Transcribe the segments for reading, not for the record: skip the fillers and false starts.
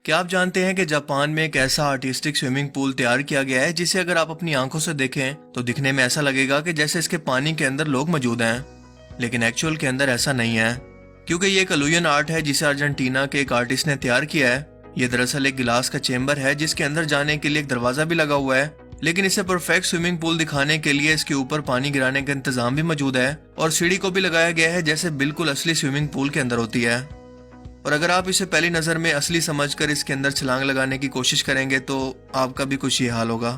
क्या आप जानते हैं कि जापान में एक ऐसा आर्टिस्टिक स्विमिंग पूल तैयार किया गया है जिसे अगर आप अपनी आंखों से देखें तो दिखने में ऐसा लगेगा कि जैसे इसके पानी के अंदर लोग मौजूद हैं, लेकिन एक्चुअल के अंदर ऐसा नहीं है, क्योंकि ये एक इल्यूजन आर्ट है जिसे अर्जेंटीना के एक आर्टिस्ट ने तैयार किया है। ये दरअसल एक गिलास का चेंबर है जिसके अंदर जाने के लिए एक दरवाजा भी लगा हुआ है, लेकिन इसे परफेक्ट स्विमिंग पूल दिखाने के लिए इसके ऊपर पानी गिराने का इंतजाम भी मौजूद है और सीढ़ी को भी लगाया गया है जैसे बिल्कुल असली स्विमिंग पूल के अंदर होती है। और अगर आप इसे पहली नजर में असली समझकर इसके अंदर छलांग लगाने की कोशिश करेंगे तो आपका भी कुछ ये हाल होगा।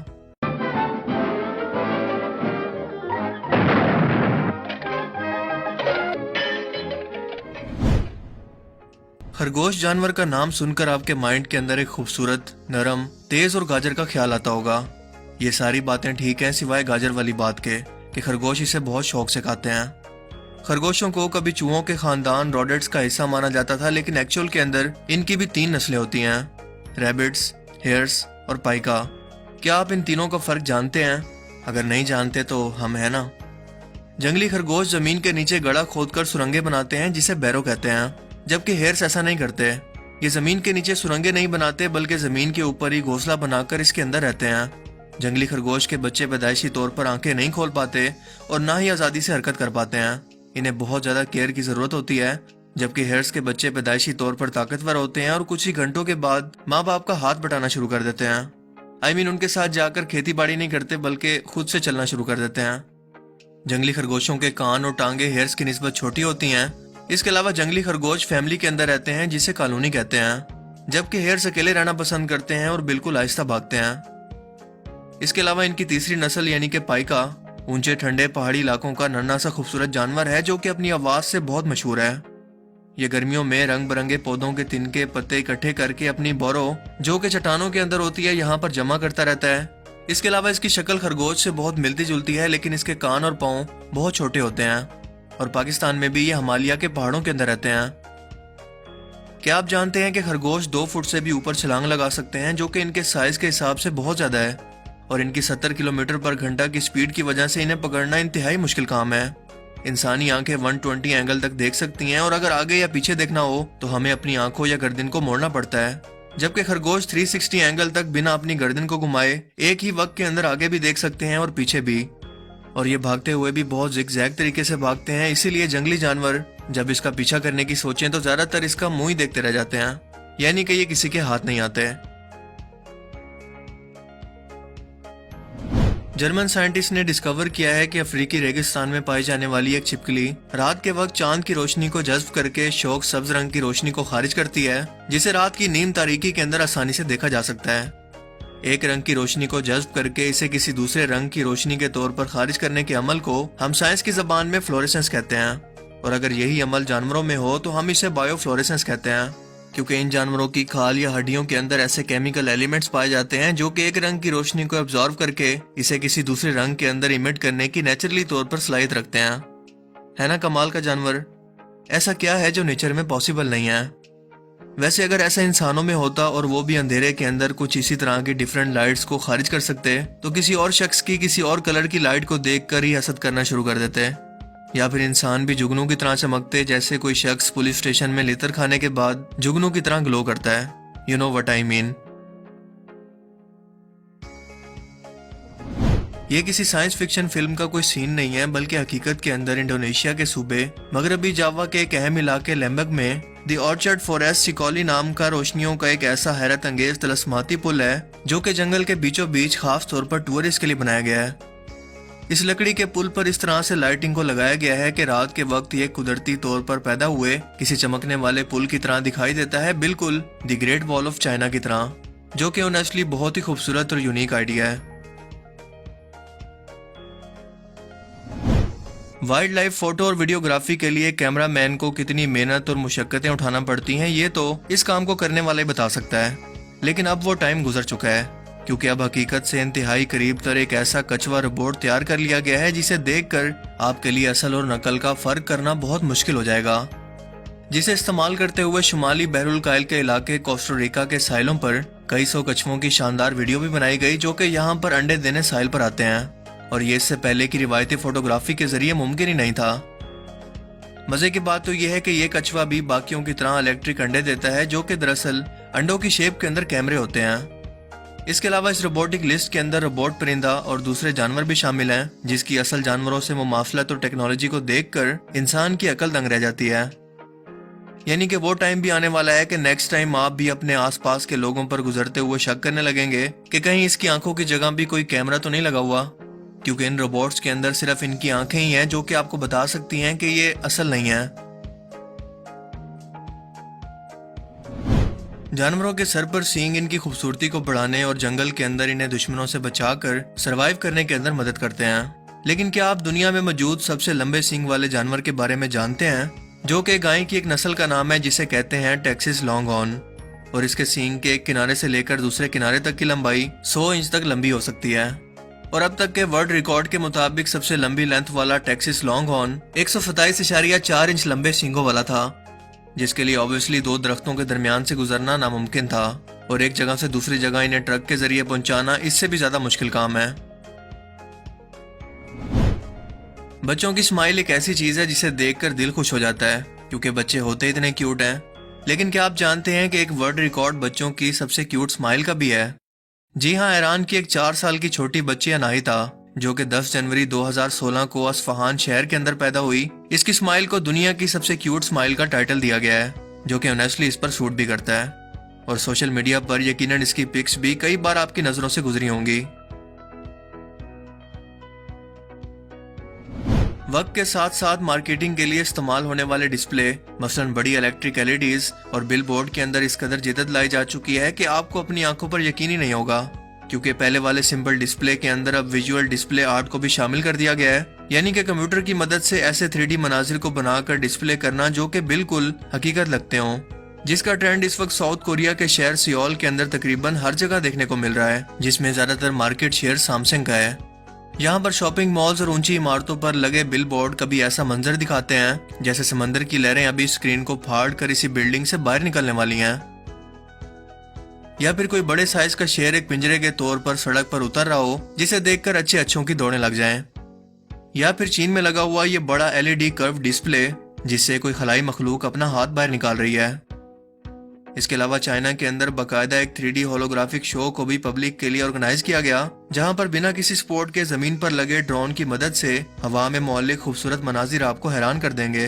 खरगोश जानवर का नाम सुनकर आपके माइंड के अंदर एक खूबसूरत, नरम, तेज और गाजर का ख्याल आता होगा। ये सारी बातें ठीक हैं सिवाय गाजर वाली बात के कि खरगोश इसे बहुत शौक से खाते हैं। खरगोशों को कभी चूहों के खानदान रॉडेट्स का हिस्सा माना जाता था, लेकिन एक्चुअल के अंदर इनकी भी 3 नस्लें होती हैं, रैबिट्स, हेयर्स और पाइका। क्या आप इन तीनों का फर्क जानते हैं? अगर नहीं जानते तो हम है ना। जंगली खरगोश जमीन के नीचे गड्ढा खोदकर सुरंगें बनाते हैं जिसे बैरो कहते हैं, जबकि हेयर्स ऐसा नहीं करते। ये जमीन के नीचे सुरंगें नहीं बनाते बल्कि जमीन के ऊपर ही घोंसला बनाकर इसके अंदर रहते हैं। जंगली खरगोश के बच्चे पैदाइशी तौर पर आंखें नहीं खोल पाते और ना ही आजादी से हरकत कर पाते हैं। इन्हें बहुत ज्यादा केयर की जरूरत होती है, जबकि हेयर्स के बच्चे पैदाइशी तौर पर ताकतवर होते हैं और कुछ ही घंटों के बाद माँ बाप का हाथ बटाना शुरू कर देते हैं। उनके साथ जाकर खेती बाड़ी नहीं करते बल्कि खुद से चलना शुरू कर देते हैं। जंगली खरगोशों के कान और टांगे हेयर्स की निस्बत छोटी होती हैं। इसके अलावा जंगली खरगोश फैमिली के अंदर रहते हैं जिसे कॉलोनी कहते हैं, जबकि हेयर्स अकेले रहना पसंद करते हैं और बिल्कुल आहिस्ता भागते हैं। इसके अलावा इनकी तीसरी नस्ल यानी कि पाइका ऊंचे ठंडे पहाड़ी इलाकों का नन्हा सा खूबसूरत जानवर है जो कि अपनी आवाज से बहुत मशहूर है। ये गर्मियों में रंग बिरंगे पौधों के तिनके पत्ते इकट्ठे करके अपनी बोरो जो कि चट्टानों के अंदर होती है यहाँ पर जमा करता रहता है। इसके अलावा इसकी शक्ल खरगोश से बहुत मिलती जुलती है, लेकिन इसके कान और पाँव बहुत छोटे होते हैं और पाकिस्तान में भी ये हिमालय के पहाड़ों के अंदर रहते हैं। क्या आप जानते हैं कि खरगोश 2 फुट से भी ऊपर छलांग लगा सकते हैं, जो कि इनके साइज के हिसाब से बहुत ज्यादा है, और इनकी 70 किलोमीटर पर घंटा की स्पीड की वजह से इन्हें पकड़ना इंतहाई मुश्किल काम है। इंसानी आंखें 120 एंगल तक देख सकती हैं और अगर आगे या पीछे देखना हो तो हमें अपनी आंखों या गर्दन को मोड़ना पड़ता है, जबकि खरगोश 360 एंगल तक बिना अपनी गर्दन को घुमाए एक ही वक्त के अंदर आगे भी देख सकते हैं और पीछे भी। और ये भागते हुए भी बहुत जिगजैग तरीके से भागते हैं, इसीलिए जंगली जानवर जब इसका पीछा करने की सोचें तो ज्यादातर इसका मुंह ही देखते रह जाते हैं, यानी कि ये किसी के हाथ नहीं आते। जर्मन साइंटिस्ट ने डिस्कवर किया है कि अफ्रीकी रेगिस्तान में पाई जाने वाली एक छिपकली रात के वक्त चांद की रोशनी को जज्ब करके शौक सब्ज रंग की रोशनी को खारिज करती है, जिसे रात की नीम तारीकी के अंदर आसानी से देखा जा सकता है। एक रंग की रोशनी को जज्ब करके इसे किसी दूसरे रंग की रोशनी के तौर पर खारिज करने के अमल को हम साइंस की जबान में फ्लोरेसेंस कहते हैं, और अगर यही अमल जानवरों में हो तो हम इसे बायोफ्लोरेसेंस कहते हैं, क्योंकि इन जानवरों की खाल या हड्डियों के अंदर ऐसे केमिकल एलिमेंट्स पाए जाते हैं जो कि एक रंग की रोशनी को एब्जॉर्ब करके इसे किसी दूसरे रंग के अंदर इमिट करने की नेचुरली तौर पर सलाहियत रखते हैं। है ना कमाल का जानवर। ऐसा क्या है जो नेचर में पॉसिबल नहीं है। वैसे अगर ऐसा इंसानों में होता और वो भी अंधेरे के अंदर कुछ इसी तरह की डिफरेंट लाइट्स को खारिज कर सकते तो किसी और शख्स की किसी और कलर की लाइट को देखकर ही हसद करना शुरू कर देते, या फिर इंसान भी जुगनू की तरह चमकते, जैसे कोई शख्स पुलिस स्टेशन में लितर खाने के बाद जुगनू की तरह ग्लो करता है। You know what I mean. ये किसी साइंस फिक्शन फिल्म का कोई सीन नहीं है, बल्कि हकीकत के अंदर इंडोनेशिया के सूबे मगरबी जावा के एक अहम इलाके लैम्बग में द ऑर्चर्ड फॉरेस्ट सिकोली नाम का रोशनियों का एक ऐसा हैरत अंगेज तलस्माती पुल है जो कि जंगल के बीचों बीच खास तौर पर टूरिस्ट के लिए बनाया गया है। इस लकड़ी के पुल पर इस तरह से लाइटिंग को लगाया गया है कि रात के वक्त ये कुदरती तौर पर पैदा हुए किसी चमकने वाले पुल की तरह दिखाई देता है, बिल्कुल the great wall of China की तरह, जो कि ऑनेस्टली बहुत ही खूबसूरत और यूनिक आइडिया है। वाइल्ड लाइफ फोटो और वीडियोग्राफी के लिए कैमरामैन को कितनी मेहनत और मुशक्कतें उठाना पड़ती हैं ये तो इस काम को करने वाला ही बता सकता है, लेकिन अब वो टाइम गुजर चुका है, क्योंकि अब हकीकत से इंतहाई करीब तर एक ऐसा कछुआ रोबोट तैयार कर लिया गया है जिसे देखकर आपके लिए असल और नकल का फर्क करना बहुत मुश्किल हो जाएगा, जिसे इस्तेमाल करते हुए शुमाली बहरुल कायल के इलाके कोस्टारिका के साइलों पर कई सौ कछुओं की शानदार वीडियो भी बनाई गई जो कि यहाँ पर अंडे देने साइल पर आते हैं, और ये इससे पहले की रिवायती फोटोग्राफी के जरिए मुमकिन ही नहीं था। मजे की बात तो यह है कि ये कछुआ भी बाकियों की तरह इलेक्ट्रिक अंडे देता है, जो कि दरअसल अंडों की शेप के अंदर कैमरे होते हैं। इसके अलावा इस रोबोटिक लिस्ट के अंदर रोबोट परिंदा और दूसरे जानवर भी शामिल हैं, जिसकी असल जानवरों से मुमासलत और टेक्नोलॉजी को देखकर इंसान की अकल दंग रह जाती है। यानी कि वो टाइम भी आने वाला है कि नेक्स्ट टाइम आप भी अपने आसपास के लोगों पर गुजरते हुए शक करने लगेंगे कि कहीं इसकी आंखों की जगह भी कोई कैमरा तो नहीं लगा हुआ, क्योंकि इन रोबोट्स के अंदर सिर्फ इनकी आंखें ही हैं जो कि आपको बता सकती हैं कि ये असल नहीं है। जानवरों के सर पर सींग इनकी खूबसूरती को बढ़ाने और जंगल के अंदर इन्हें दुश्मनों से बचाकर सरवाइव करने के अंदर मदद करते हैं। लेकिन क्या आप दुनिया में मौजूद सबसे लंबे सींग वाले जानवर के बारे में जानते हैं, जो कि गाय की एक नस्ल का नाम है जिसे कहते हैं टेक्सास लॉन्गहॉर्न, और इसके सींग के एक किनारे से लेकर दूसरे किनारे तक की लंबाई 100 इंच तक लंबी हो सकती है। और अब तक के वर्ल्ड रिकॉर्ड के मुताबिक सबसे लंबी लेंथ वाला टेक्सास लॉन्गहॉर्न 127.4 इंच लंबे सींगों वाला था, जिसके लिए ऑब्वियसली 2 दरख्तों के दरमियान से गुजरना नामुमकिन था, और एक जगह से दूसरी जगह इन्हें ट्रक के जरिए पहुंचाना इससे भी ज्यादा मुश्किल काम है। बच्चों की स्माइल एक ऐसी चीज है जिसे देखकर दिल खुश हो जाता है, क्योंकि बच्चे होते इतने क्यूट हैं। लेकिन क्या आप जानते हैं कि एक वर्ल्ड रिकॉर्ड बच्चों की सबसे क्यूट स्माइल का भी है? जी हाँ, ईरान की एक 4 साल की छोटी बच्ची अनाहिता, जो कि 10 जनवरी 2016 को अस्फहान शहर के अंदर पैदा हुई, इसकी स्माइल को दुनिया की सबसे क्यूट स्माइल का टाइटल दिया गया है, जो कि ऑनेस्टली इस पर सूट भी करता है। और सोशल मीडिया पर यकीनन इसकी पिक्स भी कई बार आपकी नजरों से गुजरी होंगी। वक्त के साथ साथ मार्केटिंग के लिए इस्तेमाल होने वाले डिस्प्ले, मसलन बड़ी इलेक्ट्रिक एलईडीज और बिलबोर्ड के अंदर इस कदर जिद्दत लाई जा चुकी है कि आपको अपनी आंखों पर यकीन ही नहीं होगा, क्योंकि पहले वाले सिंपल डिस्प्ले के अंदर अब विजुअल डिस्प्ले आर्ट को भी शामिल कर दिया गया है। यानी कि कंप्यूटर की मदद से ऐसे 3D मनाजिर को बनाकर डिस्प्ले करना जो कि बिल्कुल हकीकत लगते हों, जिसका ट्रेंड इस वक्त साउथ कोरिया के शहर सियोल के अंदर तकरीबन हर जगह देखने को मिल रहा है, जिसमें ज्यादातर मार्केट शेयर सैमसंग का है। यहाँ पर शॉपिंग मॉल्स और ऊंची इमारतों पर लगे बिलबोर्ड कभी ऐसा मंजर दिखाते हैं जैसे समंदर की लहरें अभी स्क्रीन को फाड़ कर इसी बिल्डिंग से बाहर निकलने वाली हैं, या फिर कोई बड़े साइज का शेर एक पिंजरे के तौर पर सड़क पर उतर रहा हो, जिसे देखकर अच्छों की दौड़ें लग जाएं। या फिर चीन में लगा हुआ ये बड़ा LED कर्व डिस्प्ले, जिससे कोई खलाई मखलूक अपना हाथ बाहर निकाल रही है। इसके अलावा चाइना के अंदर बाकायदा एक 3D होलोग्राफिक शो को भी पब्लिक के लिए ऑर्गेनाइज किया गया, जहां पर बिना किसी स्पोर्ट के जमीन पर लगे ड्रोन की मदद से हवा में मौलिक खूबसूरत मनाजिर आपको हैरान कर देंगे।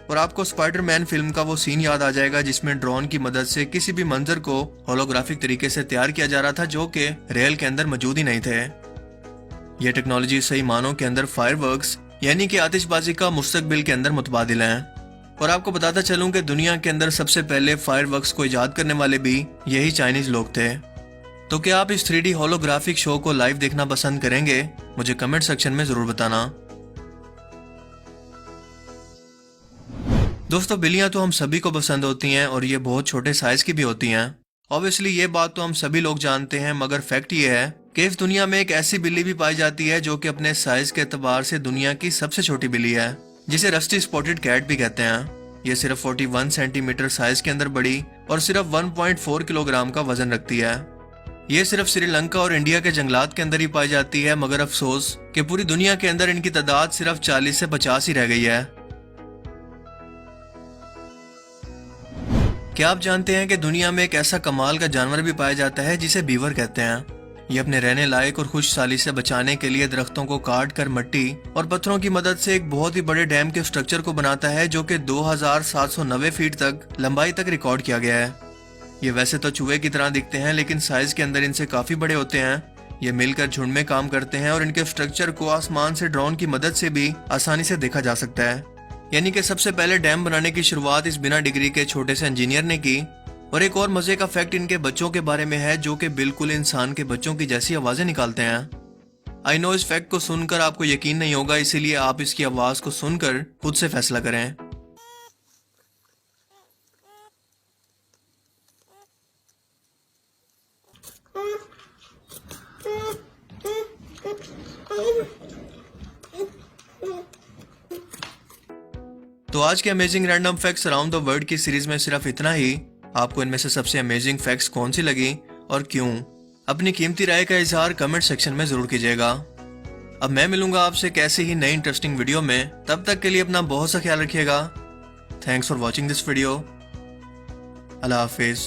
और आपको स्पाइडरमैन फिल्म का वो सीन याद आ जाएगा जिसमें ड्रोन की मदद से किसी भी मंजर को होलोग्राफिक तरीके से तैयार किया जा रहा था, जो कि रियल के अंदर मौजूद ही नहीं थे। यह टेक्नोलॉजी सही मानों के अंदर फायरवर्क्स यानी कि आतिशबाजी का मुस्तकबिल के अंदर मुतबादिल है। और आपको बताता चलूं कि दुनिया के अंदर सबसे पहले फायरवर्क्स को इजाद करने वाले भी यही चाइनीज लोग थे। तो क्या आप इस 3D होलोग्राफिक शो को लाइव देखना पसंद करेंगे? मुझे कमेंट सेक्शन में जरूर बताना। दोस्तों, बिल्लियां तो हम सभी को पसंद होती हैं और ये बहुत छोटे साइज की भी होती हैं। ऑब्वियसली ये बात तो हम सभी लोग जानते हैं, मगर फैक्ट ये है कि इस दुनिया में एक ऐसी बिल्ली भी पाई जाती है जो कि अपने साइज के एतबार से दुनिया की सबसे छोटी बिल्ली है, जिसे रस्टी स्पॉटेड कैट भी कहते हैं। ये सिर्फ 41 सेंटीमीटर साइज के अंदर बड़ी और सिर्फ 1.4 किलोग्राम का वजन रखती है। ये सिर्फ श्रीलंका और इंडिया के जंगलात के अंदर ही पाई जाती है, मगर अफसोस कि पूरी दुनिया के अंदर इनकी तादाद सिर्फ 40 से 50 ही रह गई है। क्या आप जानते हैं कि दुनिया में एक ऐसा कमाल का जानवर भी पाया जाता है जिसे बीवर कहते हैं? ये अपने रहने लायक और खुशहाली से बचाने के लिए दरख्तों को काट कर मिट्टी और पत्थरों की मदद से एक बहुत ही बड़े डैम के स्ट्रक्चर को बनाता है, जो कि 2790 फीट तक लंबाई तक रिकॉर्ड किया गया है। ये वैसे तो चूहे की तरह दिखते हैं, लेकिन साइज के अंदर इनसे काफी बड़े होते हैं। ये मिलकर झुंड में काम करते हैं और इनके स्ट्रक्चर को आसमान से ड्रोन की मदद से भी आसानी से देखा जा सकता है। यानी कि सबसे पहले डैम बनाने की शुरुआत इस बिना डिग्री के छोटे से इंजीनियर ने की। और एक और मजे का फैक्ट इनके बच्चों के बारे में है, जो कि बिल्कुल इंसान के बच्चों की जैसी आवाजें निकालते हैं। आई नो इस फैक्ट को सुनकर आपको यकीन नहीं होगा, इसीलिए आप इसकी आवाज को सुनकर खुद से फैसला करें। तो आज के amazing random facts around the world की सीरीज में सिर्फ इतना ही। आपको इनमें से सबसे अमेजिंग फैक्ट्स कौन सी लगी और क्यों? अपनी कीमती राय का इजहार कमेंट सेक्शन में जरूर कीजिएगा। अब मैं मिलूंगा आपसे एक ऐसी ही नई इंटरेस्टिंग वीडियो में। तब तक के लिए अपना बहुत सा ख्याल रखिएगा। Thanks for watching this video. Allah Hafiz.